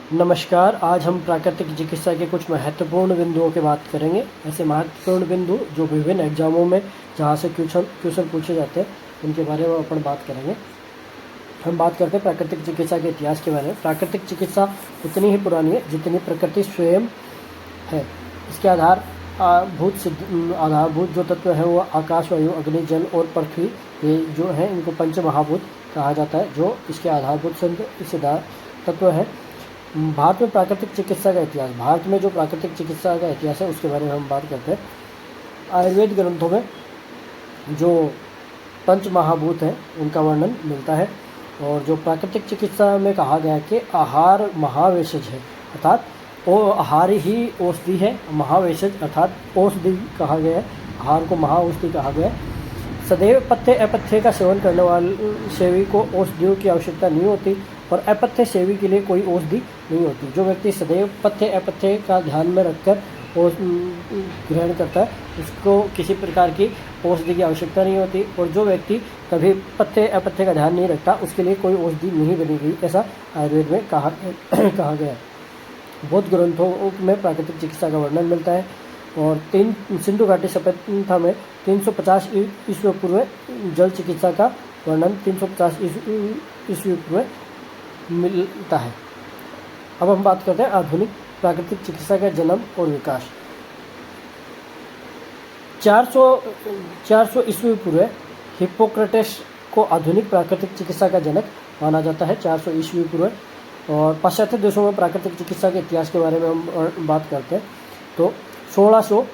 नमस्कार। आज हम प्राकृतिक चिकित्सा के कुछ महत्वपूर्ण बिंदुओं की बात करेंगे। ऐसे महत्वपूर्ण बिंदु जो विभिन्न एग्जामों में जहाँ से क्वेश्चन पूछे जाते हैं उनके बारे में अपन बात करेंगे। हम बात करते हैं प्राकृतिक चिकित्सा के इतिहास के बारे में। प्राकृतिक चिकित्सा उतनी ही पुरानी है जितनी प्रकृति स्वयं है। इसके आधारभूत जो तत्व है वो आकाश, वायु, अग्नि, जल और पृथ्वी, ये जो है इनको पंच महाभूत कहा जाता है, जो इसके आधारभूत सिद्धांत तत्व है। भारत में प्राकृतिक चिकित्सा का इतिहास। भारत में जो प्राकृतिक चिकित्सा का इतिहास है उसके बारे में हम बात करते हैं। आयुर्वेद ग्रंथों में जो पंच महाभूत हैं उनका वर्णन मिलता है, और जो प्राकृतिक चिकित्सा में कहा गया है कि आहार महावेशज है, अर्थात वो आहार ही औषधि है। महावेशज अर्थात औषधि कहा गया है, आहार को महाऔषधि कहा गया है। सदैव पथ्य अपथ्य का सेवन करने वाले सेवी को औषधियों की आवश्यकता नहीं होती, और अपथ्य सेवी के लिए कोई औषधि नहीं होती। जो व्यक्ति सदैव पथ्य अपथ्य का ध्यान में रखकर ग्रहण करता है उसको किसी प्रकार की औषधि की आवश्यकता नहीं होती, और जो व्यक्ति कभी पथ्य अपथ्य का ध्यान नहीं रखता उसके लिए कोई औषधि नहीं बनी गई, ऐसा आयुर्वेद में कहा गया है। बौद्ध ग्रंथों में प्राकृतिक चिकित्सा का वर्णन मिलता है, और सिंधु घाटी सभ्यता में 350 ईस्वी पूर्व जल चिकित्सा का वर्णन 350 ईस्वी पूर्व मिलता है। अब हम बात करते हैं आधुनिक प्राकृतिक चिकित्सा का जन्म और विकास। 400 ईस्वी पूर्व हिप्पोक्रेटस को आधुनिक प्राकृतिक चिकित्सा का जनक माना जाता है। 400 ईस्वी पूर्व। और पाश्चात्य देशों में प्राकृतिक चिकित्सा के इतिहास के बारे में हम बात करते हैं तो 1600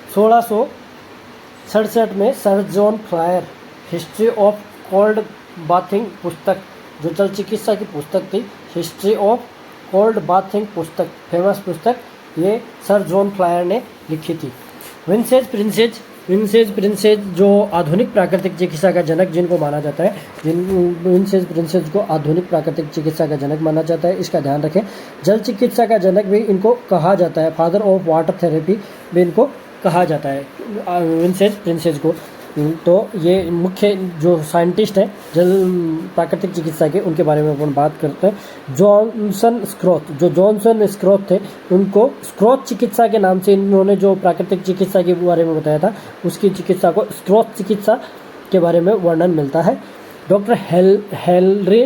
1667 में sir John fryer history of cold bathing पुस्तक, जो जल चिकित्सा की पुस्तक थी, हिस्ट्री ऑफ कोल्ड बाथिंग पुस्तक, फेमस पुस्तक, ये सर जॉन फ्रायर ने लिखी थी। विंसेज प्रिंसेज जो आधुनिक प्राकृतिक चिकित्सा का जनक जिनको माना जाता है, विंसेज प्रिंसेज को आधुनिक प्राकृतिक चिकित्सा का जनक माना जाता है, इसका ध्यान रखें। जल चिकित्सा का जनक भी इनको कहा जाता है, फादर ऑफ वाटर थेरेपी भी इनको कहा जाता है विंसेज प्रिंसेज को। तो ये मुख्य जो साइंटिस्ट हैं जल प्राकृतिक चिकित्सा के, उनके बारे में अपन बात करते हैं। जॉनसन स्क्रॉथ थे, उनको स्क्रॉथ चिकित्सा के नाम से इन्होंने जो प्राकृतिक चिकित्सा के बारे में बताया था उसकी चिकित्सा को स्क्रॉथ चिकित्सा के बारे में वर्णन मिलता है। Doctor Henry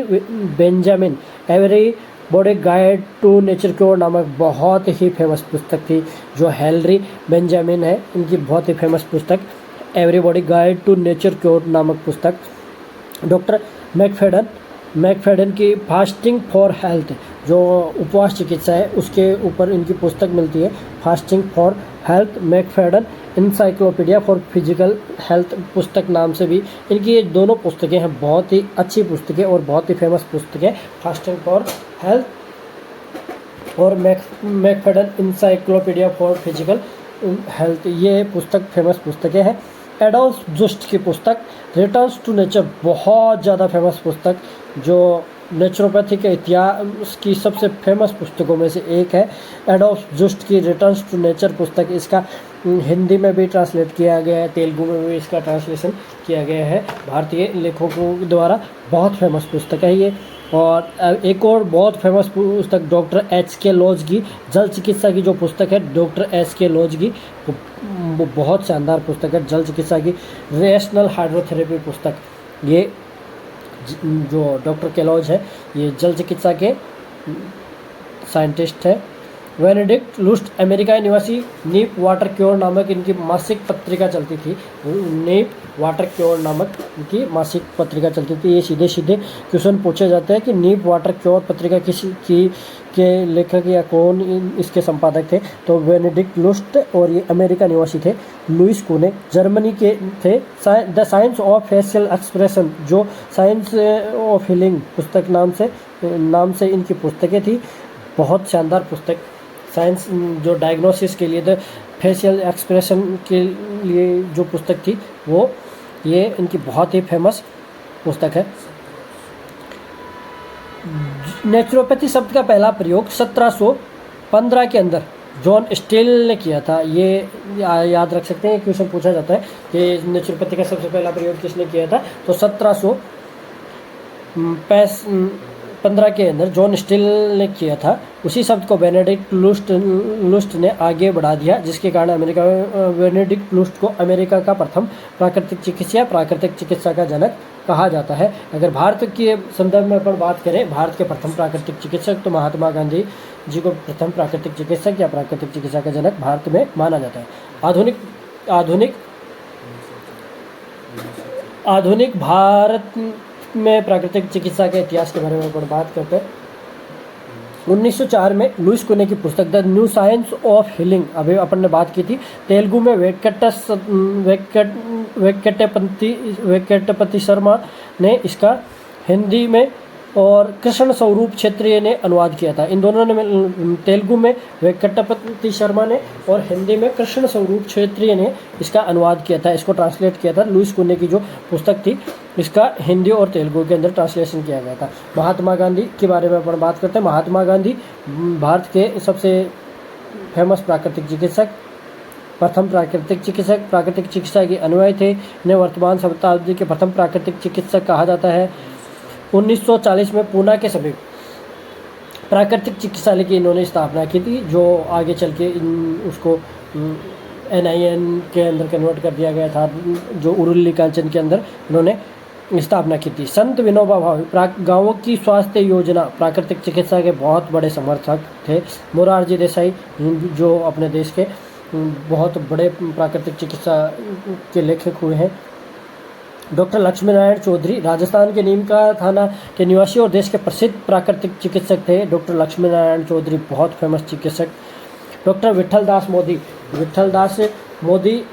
Benjamin every body guide to nature cure नामक बहुत ही फेमस पुस्तक थी, जो हेनरी बेंजामिन है, इनकी बहुत ही फेमस पुस्तक everybody guide to nature cure नामक पुस्तक। डॉक्टर मैकफेडन की फास्टिंग फॉर हेल्थ, जो उपवास चिकित्सा है उसके ऊपर इनकी पुस्तक मिलती है, fasting for health. Macfadden encyclopedia for physical health पुस्तक नाम से भी इनकी ये दोनों पुस्तकें हैं, बहुत ही अच्छी पुस्तकें और बहुत ही फेमस पुस्तकें, फास्टिंग फॉर हेल्थ और McFadden encyclopedia for physical health, ये पुस्तक फेमस पुस्तकें हैं। एडोल्फ जुस्ट की पुस्तक रिटर्न्स टू नेचर, बहुत ज़्यादा फेमस पुस्तक, जो नेचुरोपैथी के इतिहास की सबसे फेमस पुस्तकों में से एक है। एडोल्फ जुस्ट की रिटर्न्स टू नेचर पुस्तक, इसका हिंदी में भी ट्रांसलेट किया गया है, तेलुगु में भी इसका ट्रांसलेशन किया गया है भारतीय लेखकों द्वारा, बहुत फेमस पुस्तक है ये। और एक और बहुत फेमस पुस्तक डॉक्टर H.K. लॉज की जल चिकित्सा की जो पुस्तक है, डॉक्टर H.K. लॉज की, वो बहुत शानदार पुस्तक है जल चिकित्सा की। रेशनल हाइड्रोथेरेपी पुस्तक, ये जो डॉक्टर केलॉज है ये जल चिकित्सा के साइंटिस्ट है। बेनेडिक्ट लुस्ट अमेरिका निवासी नीप वाटर क्योर नामक इनकी मासिक पत्रिका चलती थी, नीप वाटर क्योर नामक इनकी मासिक पत्रिका चलती थी। ये सीधे क्वेश्चन पूछे जाते हैं कि नीप वाटर क्योर पत्रिका किसी की के लेखक या कौन इसके संपादक थे, तो बेनेडिक्ट लुस्ट, और ये अमेरिका निवासी थे। लुइस कुने जर्मनी के थे। The science of facial expression, जो साइंस ऑफ हीलिंग पुस्तक नाम से इनकी पुस्तकें थी, बहुत शानदार पुस्तक। साइंस जो डायग्नोसिस के लिए, द फेशियल एक्सप्रेशन के लिए जो पुस्तक थी वो ये इनकी बहुत ही फेमस पुस्तक है। नेचुरोपैथी शब्द का पहला प्रयोग 1715 के अंदर जॉन स्टील ने किया था। ये याद रख सकते हैं, क्वेश्चन पूछा जाता है कि नेचुरोपैथी का सबसे पहला प्रयोग किसने किया था। तो 1715 के अंदर जॉन स्टील ने किया था। उसी शब्द को बेनेडिक्ट लुस्ट ने आगे बढ़ा दिया, जिसके कारण बेनेडिक्ट लुस्ट को अमेरिका का प्रथम प्राकृतिक चिकित्सा का जनक कहा जाता है। अगर भारत के संदर्भ में अपन बात करें, भारत के प्रथम प्राकृतिक चिकित्सक, तो महात्मा गांधी जी को प्रथम प्राकृतिक चिकित्सक या प्राकृतिक चिकित्सा का जनक भारत में माना जाता है। आधुनिक भारत में प्राकृतिक चिकित्सा के इतिहास के बारे में अपन बात करते हैं। 1904 में लुइस कुने की पुस्तक the new science of healing, अभी अपन ने बात की थी, तेलुगु में वेंकटपति शर्मा ने इसका हिंदी में और कृष्ण स्वरूप क्षेत्रीय ने अनुवाद किया था। इन दोनों ने तेलुगु में वेंकटपति शर्मा ने और हिंदी में कृष्ण स्वरूप क्षेत्रीय ने इसका अनुवाद किया था, इसको ट्रांसलेट किया था। लुइस कुने की जो पुस्तक थी इसका हिंदी और तेलुगु के अंदर ट्रांसलेशन किया गया था। महात्मा गांधी के बारे में अपन बात करते हैं। महात्मा गांधी भारत के सबसे फेमस प्राकृतिक चिकित्सक, प्रथम प्राकृतिक चिकित्सा के अनुयायी थे। इन्हें वर्तमान शताब्दी के प्रथम प्राकृतिक चिकित्सक कहा जाता है। 1940 में पूना के समीप प्राकृतिक चिकित्सालय की इन्होंने स्थापना की थी, जो आगे चल के उसको NIN के अंदर कन्वर्ट कर दिया गया था, जो उरुली कांचन के अंदर इन्होंने स्थापना की थी। संत विनोबा भावे गांवों की स्वास्थ्य योजना प्राकृतिक चिकित्सा के बहुत बड़े समर्थक थे। मोरारजी देसाई जो अपने देश के बहुत बड़े प्राकृतिक चिकित्सा के लेखक हुए हैं। डॉक्टर लक्ष्मी नारायण चौधरी राजस्थान के नीम का थाना के निवासी और देश के प्रसिद्ध प्राकृतिक चिकित्सक थे। डॉक्टर लक्ष्मी नारायण चौधरी बहुत फेमस चिकित्सक। डॉक्टर विठल दास मोदी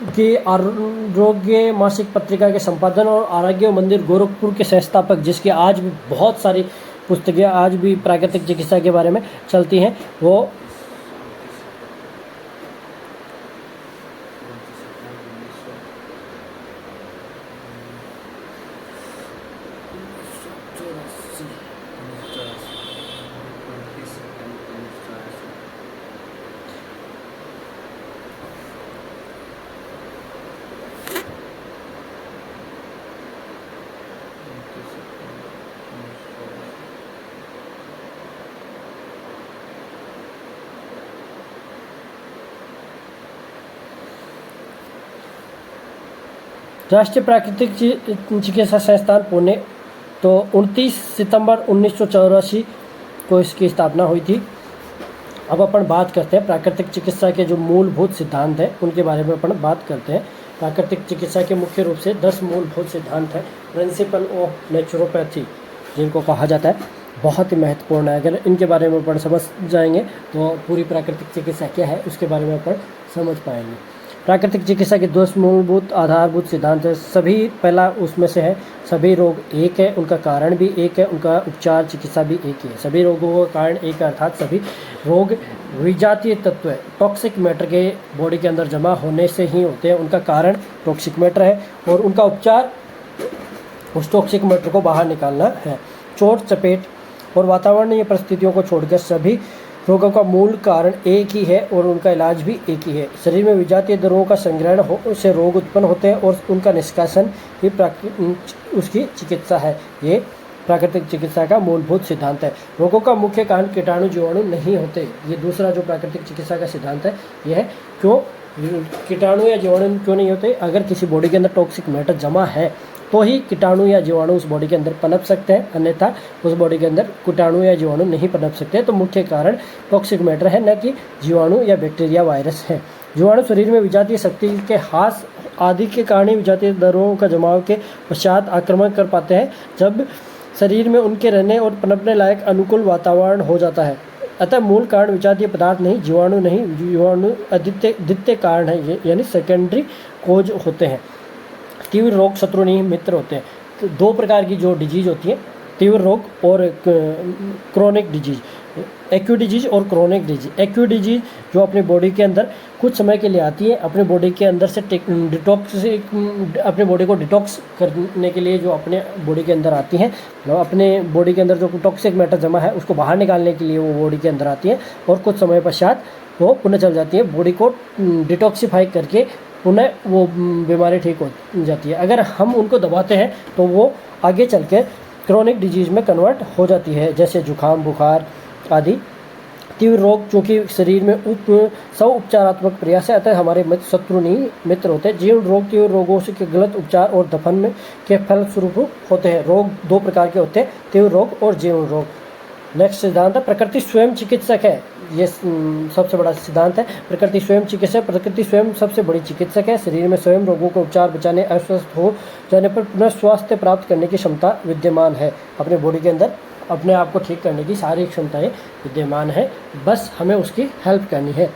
की आरोग्य मासिक पत्रिका के संपादन और आरोग्य मंदिर गोरखपुर के संस्थापक, जिसकी आज भी बहुत सारी पुस्तकें आज भी प्राकृतिक चिकित्सा के बारे में चलती हैं, वो राष्ट्रीय प्राकृतिक चिकित्सा संस्थान पुणे, तो 29 सितंबर 1984 को इसकी स्थापना हुई थी। अब अपन बात करते हैं प्राकृतिक चिकित्सा के जो मूलभूत सिद्धांत हैं उनके बारे में अपन बात करते हैं। प्राकृतिक चिकित्सा के मुख्य रूप से 10 मूलभूत सिद्धांत हैं। प्रिंसिपल ऑफ नेचुरोपैथी जिनको कहा जाता है, बहुत ही महत्वपूर्ण है। अगर इनके बारे में अपन समझ जाएंगे तो पूरी प्राकृतिक चिकित्सा क्या है उसके बारे में अपन समझ पाएंगे। प्राकृतिक चिकित्सा के 2 मूलभूत आधारभूत सिद्धांत है। सभी पहला उसमें से है, सभी रोग एक है, उनका कारण भी एक है, उनका उपचार चिकित्सा भी एक ही है। सभी रोगों का कारण एक है, अर्थात सभी रोग विजातीय तत्व है, टॉक्सिक मैटर के बॉडी के अंदर जमा होने से ही होते हैं। उनका कारण टॉक्सिक मैटर है और उनका उपचार उस टॉक्सिक मैटर को बाहर निकालना है। चोट चपेट और वातावरणीय परिस्थितियों को छोड़कर सभी रोगों का मूल कारण एक ही है और उनका इलाज भी एक ही है। शरीर में विजातीय द्रवों का संग्रहण से रोग उत्पन्न होते हैं और उनका निष्कासन ही उसकी चिकित्सा है। ये प्राकृतिक चिकित्सा का मूलभूत सिद्धांत है। रोगों का मुख्य कारण कीटाणु जीवाणु नहीं होते। ये दूसरा जो प्राकृतिक चिकित्सा का सिद्धांत है यह है, क्यों कीटाणु या जीवाणु क्यों नहीं होते। अगर किसी बॉडी के अंदर टॉक्सिक मैटर जमा है तो ही कीटाणु या जीवाणु उस बॉडी के अंदर पनप सकते हैं, अन्यथा उस बॉडी के अंदर कीटाणु या जीवाणु नहीं पनप सकते। तो मुख्य कारण टॉक्सिक मैटर है, न कि जीवाणु या बैक्टीरिया वायरस है। जीवाणु शरीर में विजातीय शक्ति के ह्रास आदि के कारण ही विजातीय द्रवों का जमाव के पश्चात आक्रमण कर पाते हैं, जब शरीर में उनके रहने और पनपने लायक अनुकूल वातावरण हो जाता है। अतः मूल कारण विजातीय पदार्थ नहीं, जीवाणु द्वितीय कारण है, यानी सेकेंडरी कोज होते हैं। तीव्र रोग शत्रु नहीं मित्र होते हैं। तो 2 प्रकार की जो डिजीज होती है, तीव्र रोग और क्रोनिक डिजीज। एक्यूट डिजीज और क्रोनिक डिजीज। एक्यूट डिजीज जो अपनी बॉडी के अंदर कुछ समय के लिए आती है, अपने बॉडी के अंदर से अपने बॉडी को डिटॉक्स करने के लिए जो अपने बॉडी के अंदर आती हैं, मतलब अपने बॉडी के अंदर जो टॉक्सिक मैटर जमा है उसको बाहर निकालने के लिए वो बॉडी के अंदर आती है और कुछ समय पश्चात वो पुनः चल जाती है, बॉडी को डिटॉक्सीफाई करके पुनः वो बीमारी ठीक हो जाती है। अगर हम उनको दबाते हैं तो वो आगे चल के क्रोनिक डिजीज़ में कन्वर्ट हो जाती है, जैसे जुखाम, बुखार आदि तीव्र रोग, जो कि शरीर में उपचारात्मक प्रयास है, अतः हमारे शत्रु नहीं मित्र होते हैं। जीर्ण रोग तीव्र रोगों से के गलत उपचार और दफन में के फलस्वरूप होते हैं। रोग दो प्रकार के होते हैं, तीव्र रोग और जीर्ण रोग। नेक्स्ट सिद्धांत है प्रकृति स्वयं चिकित्सक है। ये सबसे बड़ा सिद्धांत है, प्रकृति स्वयं चिकित्सक। प्रकृति स्वयं सबसे बड़ी चिकित्सक है। शरीर में स्वयं रोगों को उपचार बचाने, अस्वस्थ हो जाने पर पुनः स्वास्थ्य प्राप्त करने की क्षमता विद्यमान है। अपने बॉडी के अंदर अपने आप को ठीक करने की सारी क्षमताएं विद्यमान है, बस हमें उसकी हेल्प करनी है।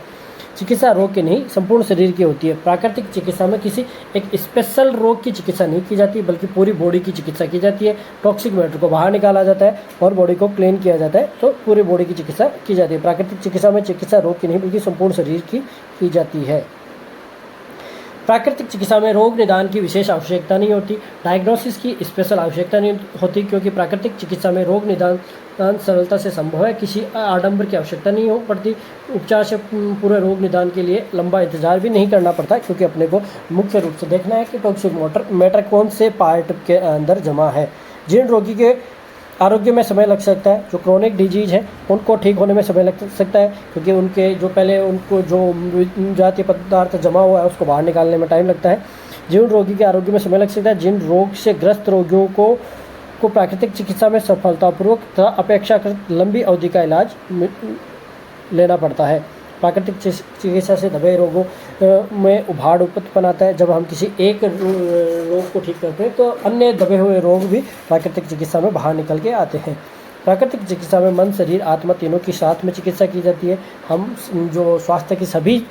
चिकित्सा रोग की नहीं, संपूर्ण शरीर की होती है। प्राकृतिक चिकित्सा में किसी एक स्पेशल रोग की चिकित्सा नहीं की जाती, बल्कि पूरी बॉडी की चिकित्सा की जाती है। टॉक्सिक मैटर को बाहर निकाला जाता है और बॉडी को क्लीन किया जाता है, तो पूरी बॉडी की चिकित्सा की जाती है। प्राकृतिक चिकित्सा में चिकित्सा रोग की नहीं बल्कि संपूर्ण शरीर की जाती है। प्राकृतिक चिकित्सा में रोग निदान की विशेष आवश्यकता नहीं होती, डायग्नोसिस की स्पेशल आवश्यकता नहीं होती, क्योंकि प्राकृतिक चिकित्सा में रोग निदान सरलता से संभव है। किसी आडंबर की आवश्यकता नहीं हो पड़ती। उपचार से पूरे रोग निदान के लिए लंबा इंतजार भी नहीं करना पड़ता, क्योंकि अपने को मुख्य रूप से देखना है कि टॉक्सिक मैटर कौन से पार्ट के अंदर जमा है। जीर्ण रोगी के आरोग्य में समय लग सकता है। जो क्रोनिक डिजीज है उनको ठीक होने में समय लग सकता है, क्योंकि उनके जो पहले उनको जो जातीय पदार्थ जमा हुआ है उसको बाहर निकालने में टाइम लगता है। जीर्ण रोगी के आरोग्य में समय लग सकता है। जीर्ण रोग से ग्रस्त रोगियों को प्राकृतिक चिकित्सा में सफलतापूर्वक तथा अपेक्षाकृत लंबी अवधि का इलाज लेना पड़ता है। प्राकृतिक चिकित्सा से दबे रोगों में उभाड़ उत्पन्न आता है। जब हम किसी एक रोग को ठीक करते हैं तो अन्य दबे हुए रोग भी प्राकृतिक चिकित्सा में बाहर निकल के आते हैं। प्राकृतिक चिकित्सा में मन, शरीर, आत्मा तीनों की साथ में चिकित्सा की जाती है। हम जो स्वास्थ्य की सभी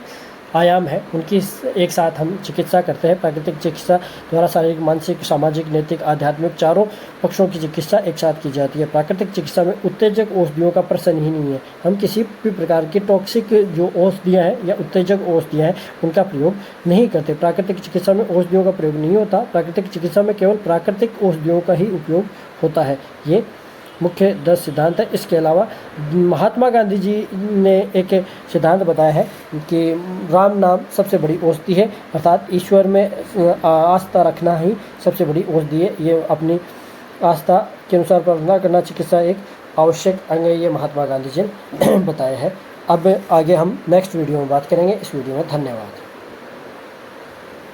आयाम है उनकी एक साथ हम चिकित्सा करते हैं। प्राकृतिक चिकित्सा द्वारा शारीरिक, मानसिक, सामाजिक, नैतिक, आध्यात्मिक चारों पक्षों की चिकित्सा एक साथ की जाती है। प्राकृतिक चिकित्सा में उत्तेजक औषधियों का प्रश्न ही नहीं है। हम किसी भी प्रकार की टॉक्सिक जो औषधियाँ हैं या उत्तेजक औषधियाँ हैं उनका प्रयोग नहीं करते। प्राकृतिक चिकित्सा में औषधियों का प्रयोग नहीं होता। प्राकृतिक चिकित्सा में केवल प्राकृतिक औषधियों का ही उपयोग होता है। ये मुख्य 10 सिद्धांत है। इसके अलावा महात्मा गांधी जी ने एक सिद्धांत बताया है कि राम नाम सबसे बड़ी औषधि है, अर्थात ईश्वर में आस्था रखना ही सबसे बड़ी औषधि है। ये अपनी आस्था के अनुसार प्रार्थना करना चिकित्सा एक आवश्यक अंग है, ये महात्मा गांधी जी ने बताया है। अब आगे हम नेक्स्ट वीडियो में बात करेंगे। इस वीडियो में धन्यवाद।